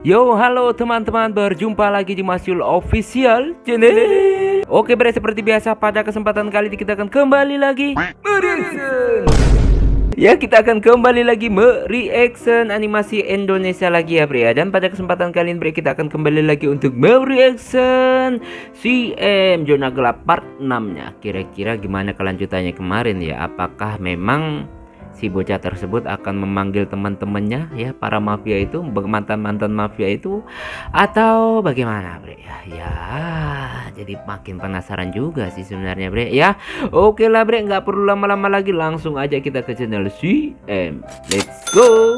Yo, halo teman-teman, berjumpa lagi di Masyul Official Channel. Oke bre, seperti biasa pada kesempatan kali ini kita akan kembali lagi mereaction. Ya, kita akan kembali lagi mereaction animasi Indonesia lagi ya bre ya. Dan pada kesempatan kali ini bre, kita akan kembali lagi untuk mereaction CM Zona Gelap part 6-nya. Kira-kira gimana kelanjutannya kemarin ya? Apakah memang si bocah tersebut akan memanggil teman-temannya ya, para mafia itu, mantan-mantan mafia itu, atau bagaimana bre ya? Ya jadi makin penasaran juga sih sebenarnya bre ya. Oke lah bre, nggak perlu lama-lama lagi, langsung aja kita ke channel CM. Let's go.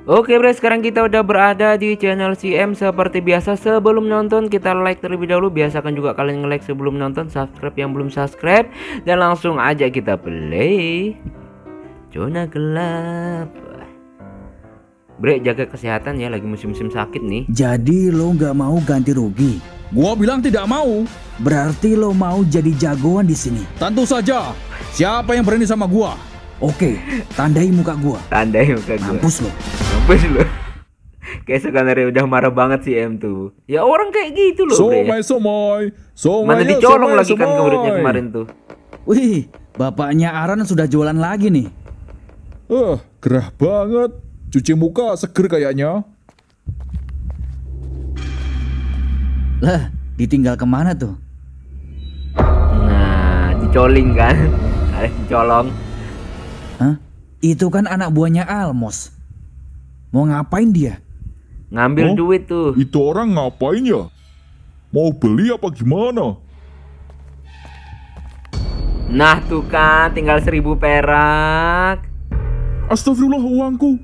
Oke bre, sekarang kita udah berada di channel CM. Seperti biasa, sebelum nonton kita like terlebih dahulu. Biasakan juga kalian nge-like sebelum nonton, subscribe yang belum subscribe, dan langsung aja kita play Zona Gelap. Bre, jaga kesehatan ya, lagi musim-musim sakit nih. Jadi lo nggak mau ganti rugi? Gua bilang tidak mau. Berarti lo mau jadi jagoan di sini? Tentu saja. Siapa yang berani sama gua? Oke, tandai muka gua. Tandai muka gua. Mampus lo. Mampus lo. Kayak sebenarnya udah marah banget sih M tuh. Ya orang kayak gitu loh bre. Mana dicolong lagi kan muridnya kemarin tuh. Wih, bapaknya Aran sudah jualan lagi nih. Gerah banget. Cuci muka seger kayaknya. Lah, ditinggal kemana tuh? Nah, dicoling kan. Ada dicolong. Hah? Itu kan anak buahnya Almos. Mau ngapain dia? Ngambil duit tuh. Itu orang ngapain ya? Mau beli apa gimana? Nah tuh kan, tinggal 1.000 perak. Astagfirullah, uangku.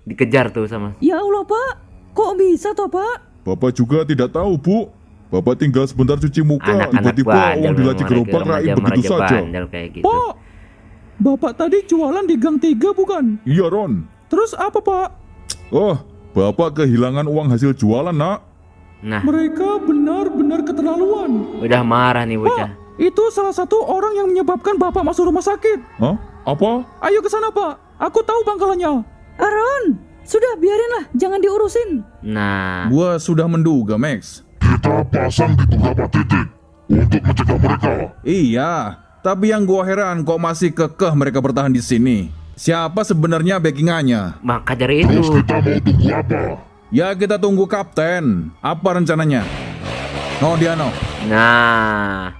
Dikejar tuh sama. Ya Allah pak, kok bisa toh pak? Bapak juga tidak tahu, Bu. Bapak tinggal sebentar cuci muka, Anak-anak tiba-tiba bandel uang di laci gerobak raib begitu saja. Kayak gitu. Pak, Bapak tadi jualan di Gang 3 bukan? Iya, Ron. Terus apa Pak? Oh, Bapak kehilangan uang hasil jualan, Nak. Nah, Mereka benar-benar keterlaluan. udah marah nih bocah. Itu salah satu orang yang menyebabkan Bapak masuk rumah sakit. Hah? Apa? Ayo ke sana Pak, aku tahu bangkalannya. Aron, sudah biarinlah, jangan diurusin. Nah, Gua sudah menduga, Max. Kita pasang di beberapa titik untuk mencegah mereka. Iya, tapi yang gua heran kok masih kekeh mereka bertahan di sini. Siapa sebenarnya backingannya? maka dari itu. Terus kita mau tunggu apa? Ya kita tunggu kapten. Apa rencananya? No dia no. Nah,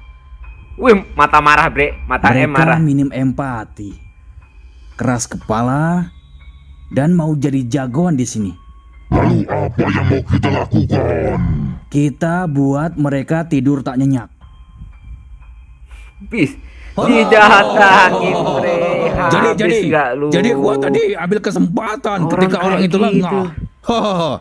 wih, mata marah bre, mata Mereka marah. minim empati, keras kepala, dan mau jadi jagoan di sini. Lalu apa yang mau kita lakukan? Kita buat mereka tidur tak nyenyak. Bis, didatangin bre. Jadi gua tadi ambil kesempatan Orang ketika orang kayak itu gitu. lengah. Hahaha,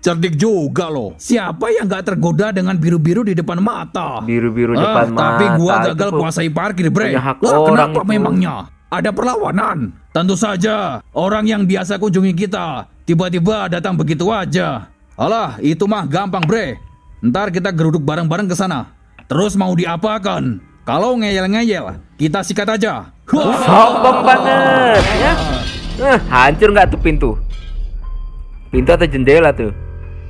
cerdik juga loh. Siapa yang gak tergoda dengan biru-biru di depan mata? Biru-biru depan mata. Tapi gua itu gagal kok kuasai parkir, bre. punya hak Lah orang kenapa itu. memangnya? Ada perlawanan. Tentu saja, orang yang biasa kunjungi kita tiba-tiba datang begitu aja. Alah, itu mah gampang, bre. Ntar kita geruduk bareng-bareng ke sana. Terus mau diapakan? Kalau ngeyel-ngeyel, kita sikat aja. sombong banget ya. Hancur nggak tuh pintu? Pintu atau jendela tuh?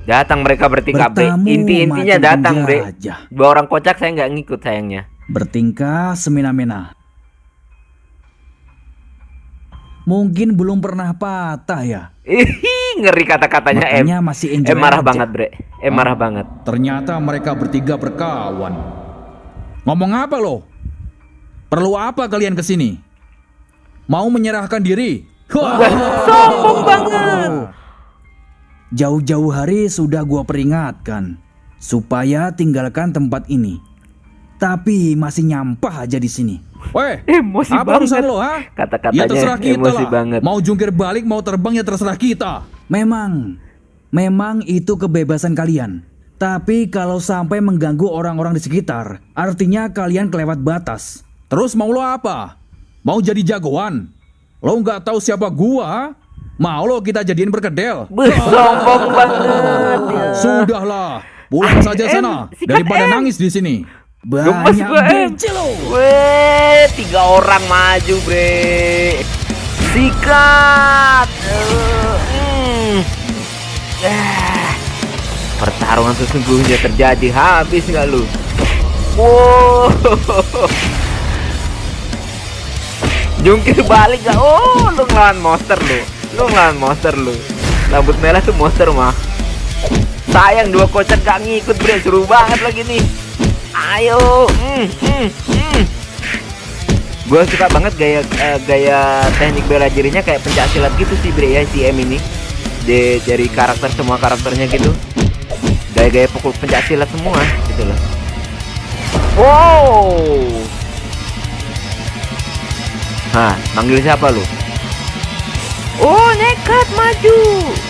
Datang mereka bertingkah bre. Bertamu Inti-intinya macam datang bre. penjajah. Dua orang kocak saya nggak ngikut sayangnya. Bertingkah semena-mena. Mungkin belum pernah patah ya. Ih, ngeri kata-katanya Makanya masih enjoy marah aja. banget bre. Marah banget. Ternyata mereka bertiga berkawan. Ngomong apa lo? Perlu apa kalian kesini? Mau menyerahkan diri? Sombong banget. Jauh-jauh hari sudah gua peringatkan supaya tinggalkan tempat ini. Tapi masih nyampah aja di sini. Weh, Emosi apa banget. urusan lo, ha? Kata-katanya Ya terserah kita emosi lah. banget. Mau jungkir balik, mau terbang ya terserah kita. Memang itu kebebasan kalian. Tapi kalau sampai mengganggu orang-orang di sekitar, artinya kalian kelewat batas. Terus mau lo apa? Mau jadi jagoan? Lo nggak tahu siapa gua? Mau lo kita jadiin perkedel? Sombong banget. Ya. Sudahlah, pulang saja sana sikat, daripada Em. nangis di sini. Gemes Banyak gue, Em. bece lo. Weh, 3 orang maju, bre. Sikat. Pertarungan sesungguhnya terjadi. Habis nggak lu? Wow. Jungkir balik gak? Oh, lu ngelawan monster lu. Lu ngelawan monster lu. Rambut merah tuh monster mah. Sayang 2 kocak gak ngikut, bre. Seru banget lagi nih. Ayo. Gue suka banget gaya teknik bela dirinya kayak pencak silat gitu sih, bre, ya, si M ini. Dari karakter, semua karakternya gitu. Gaya-gaya pukul pencak silat semua gitu loh. Wow. Hah, manggil siapa lu? Oh, nekat maju.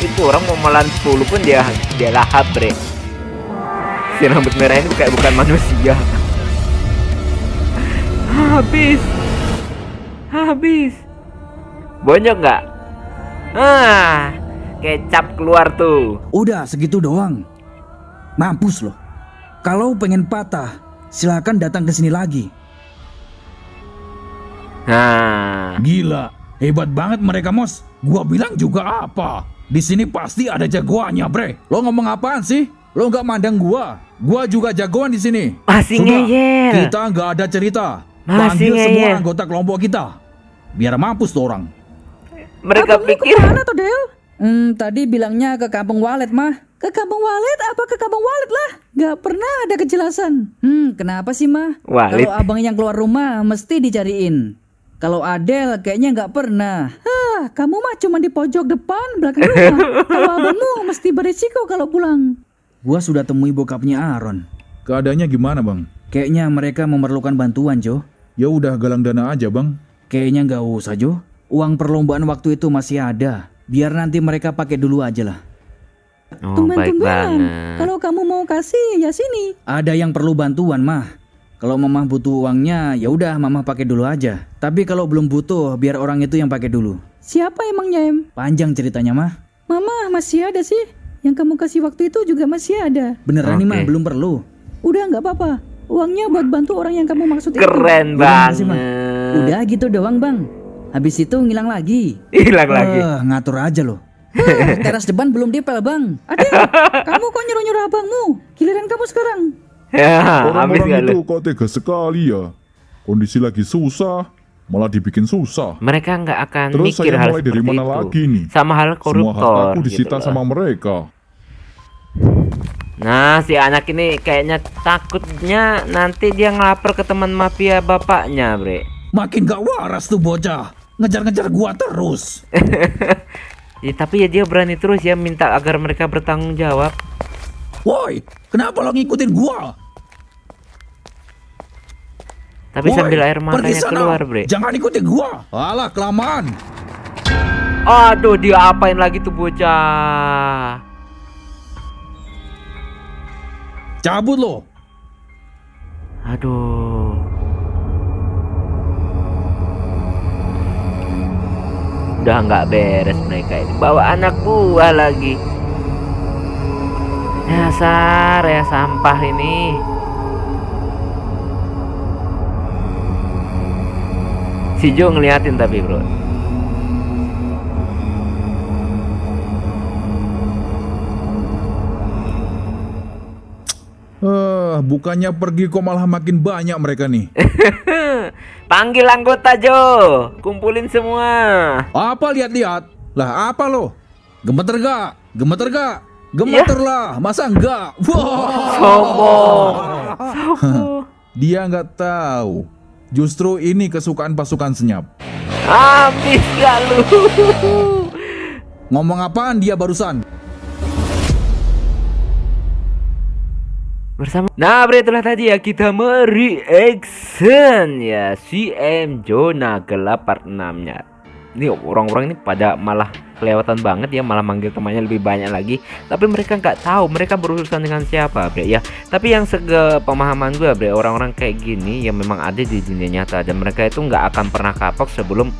Itu orang mau melawan 10 pun dia lahap, bre. Si rambut merah ini kayak bukan manusia. Habis. Bonyok nggak? Kecap keluar tuh. Udah segitu doang. Mampus loh. Kalau pengen patah, silakan datang ke sini lagi. Nah, Gila, hebat banget mereka, Mos. Gua bilang juga apa? Di sini pasti ada jagoannya, bre. Lo ngomong apaan sih? Lo nggak mandang gua? Gua juga jagoan di sini. masih Sudah, ngeyel. kita nggak ada cerita. Masih Panggil semua ngeyel. anggota kelompok kita. Biar mampus tuh orang. Mereka pikir Kemana tuh, Del? Tadi bilangnya ke Kampung Walet, mah. Ke Kampung Walet apa ke Kampung Walet lah? Gak pernah ada kejelasan. Kenapa sih, mah? Walet. Kalau abang yang keluar rumah mesti dicariin. Kalau Adel kayaknya nggak pernah. Kamu mah cuma di pojok depan belakang rumah. Kalau abangmu mesti berisiko kalau pulang. Gua sudah temui bokapnya Aaron. Keadaannya gimana, Bang? Kayaknya mereka memerlukan bantuan, Jo. Ya udah galang dana aja, Bang. Kayaknya nggak usah, Jo. Uang perlombaan waktu itu masih ada. Biar nanti mereka pakai dulu aja lah. oh, baik Tumben-tumbenan. banget. Kalau kamu mau kasih ya sini. Ada yang perlu bantuan, mah. Kalau mamah butuh uangnya, ya udah mamah pakai dulu aja. Tapi kalau belum butuh, biar orang itu yang pakai dulu. Siapa emangnya, Em? Panjang ceritanya, mah. Mama masih ada sih. Yang kamu kasih waktu itu juga masih ada. Beneran nih, mah, Oke. belum perlu. Udah nggak apa-apa. Uangnya buat bantu orang yang kamu maksud itu. Keren Udah, makasih, Mang. banget. Udah gitu doang, Bang. Habis itu ngilang lagi. Hilang lagi. Ngatur aja loh. Teras depan belum dipel, Bang. Adel, kamu kok nyuruh-nyuruh abangmu? Giliran kamu sekarang. Ya, habis Orang-orang nggak lu? itu kok tega sekali ya. Kondisi lagi susah, malah dibikin susah. Mereka nggak akan Terus mikir saya hal mulai dari seperti mana itu. lagi nih? Sama hal Semua koruptor hartaku disita gitu sama loh. mereka. Nah, si anak ini kayaknya takutnya nanti dia ngelapor ke teman mafia bapaknya, bre. Makin gak waras tuh bocah. Ngejar-ngejar gua terus. Ya, tapi ya dia berani terus ya minta agar mereka bertanggung jawab. Woi, kenapa lo ngikutin gua? Tapi Woi, sambil air pergi matanya sana. keluar, bre. Jangan ikutin gua. Alah, kelamaan. Aduh, dia apain lagi tuh bocah? Cabut lo. Aduh. Udah nggak beres mereka ini. Bawa anak buah lagi. Dasar ya sampah ini. Si Jo ngeliatin tapi, bro. Bukannya pergi kok malah makin banyak mereka nih. Panggil anggota Jo. Kumpulin semua. Apa lihat-lihat? Lah apa lo? Gemeter gak? Gemeter gak? Gemeter lah, masa enggak? Wah. Sombong. Dia nggak tahu. Justru ini kesukaan pasukan senyap. Habis gak lu? Ngomong apaan dia barusan? Bersama. Nah, bre, itulah tadi ya kita mereaction ya si M Jonah gelap part 6-nya. Ini orang-orang ini pada malah kelewatan banget ya, malah manggil temannya lebih banyak lagi. Tapi mereka nggak tahu mereka berurusan dengan siapa, bre ya. Tapi yang pemahaman gue, bre, orang-orang kayak gini yang memang ada di dunia nyata dan mereka itu nggak akan pernah kapok sebelum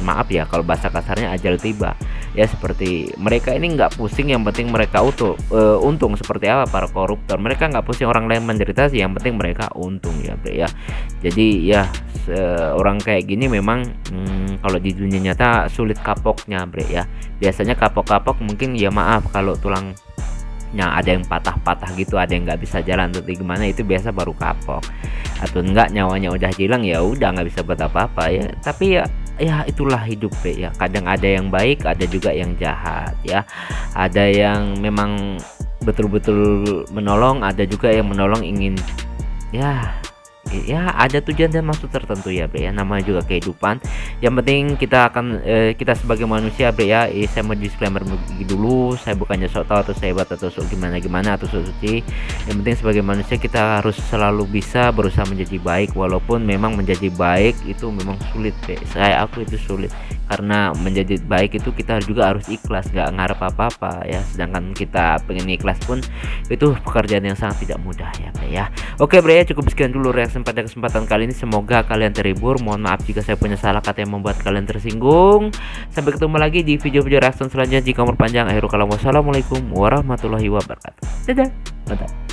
maaf ya kalau bahasa kasarnya ajal tiba. Ya seperti mereka ini nggak pusing, yang penting mereka untung. Seperti apa para koruptor, mereka nggak pusing orang lain menderita sih, yang penting mereka untung ya bre ya. Jadi ya orang kayak gini memang kalau di dunia nyata sulit kapoknya bre ya. Biasanya kapok mungkin ya maaf kalau tulangnya ada yang patah-patah gitu, ada yang nggak bisa jalan atau gimana, itu biasa baru kapok. Atau enggak nyawanya udah hilang, ya udah nggak bisa buat apa-apa ya. Tapi ya itulah hidup ya. Kadang ada yang baik, ada juga yang jahat ya. Ada yang memang betul-betul menolong, ada juga yang menolong ingin ya ada tujuan dan maksud tertentu ya bre ya, namanya juga kehidupan. Yang penting kita sebagai manusia bre ya, saya mau disclaimer dulu, saya bukannya sok tahu atau saya hebat atau sok gimana atau sok suci. Yang penting sebagai manusia kita harus selalu bisa berusaha menjadi baik, walaupun memang menjadi baik itu memang sulit bre. Saya aku itu sulit, karena menjadi baik itu kita juga harus ikhlas, nggak ngarep apa-apa ya. Sedangkan kita pengen ikhlas pun itu pekerjaan yang sangat tidak mudah ya bre ya. Oke bre ya, cukup sekian dulu reaksi pada kesempatan kali ini. Semoga kalian terhibur. Mohon maaf jika saya punya salah kata yang membuat kalian tersinggung. Sampai ketemu lagi di video-video reaction selanjutnya. Jika umur panjang, akhirul kalam, wassalamualaikum warahmatullahi wabarakatuh. Dadah. Mantap.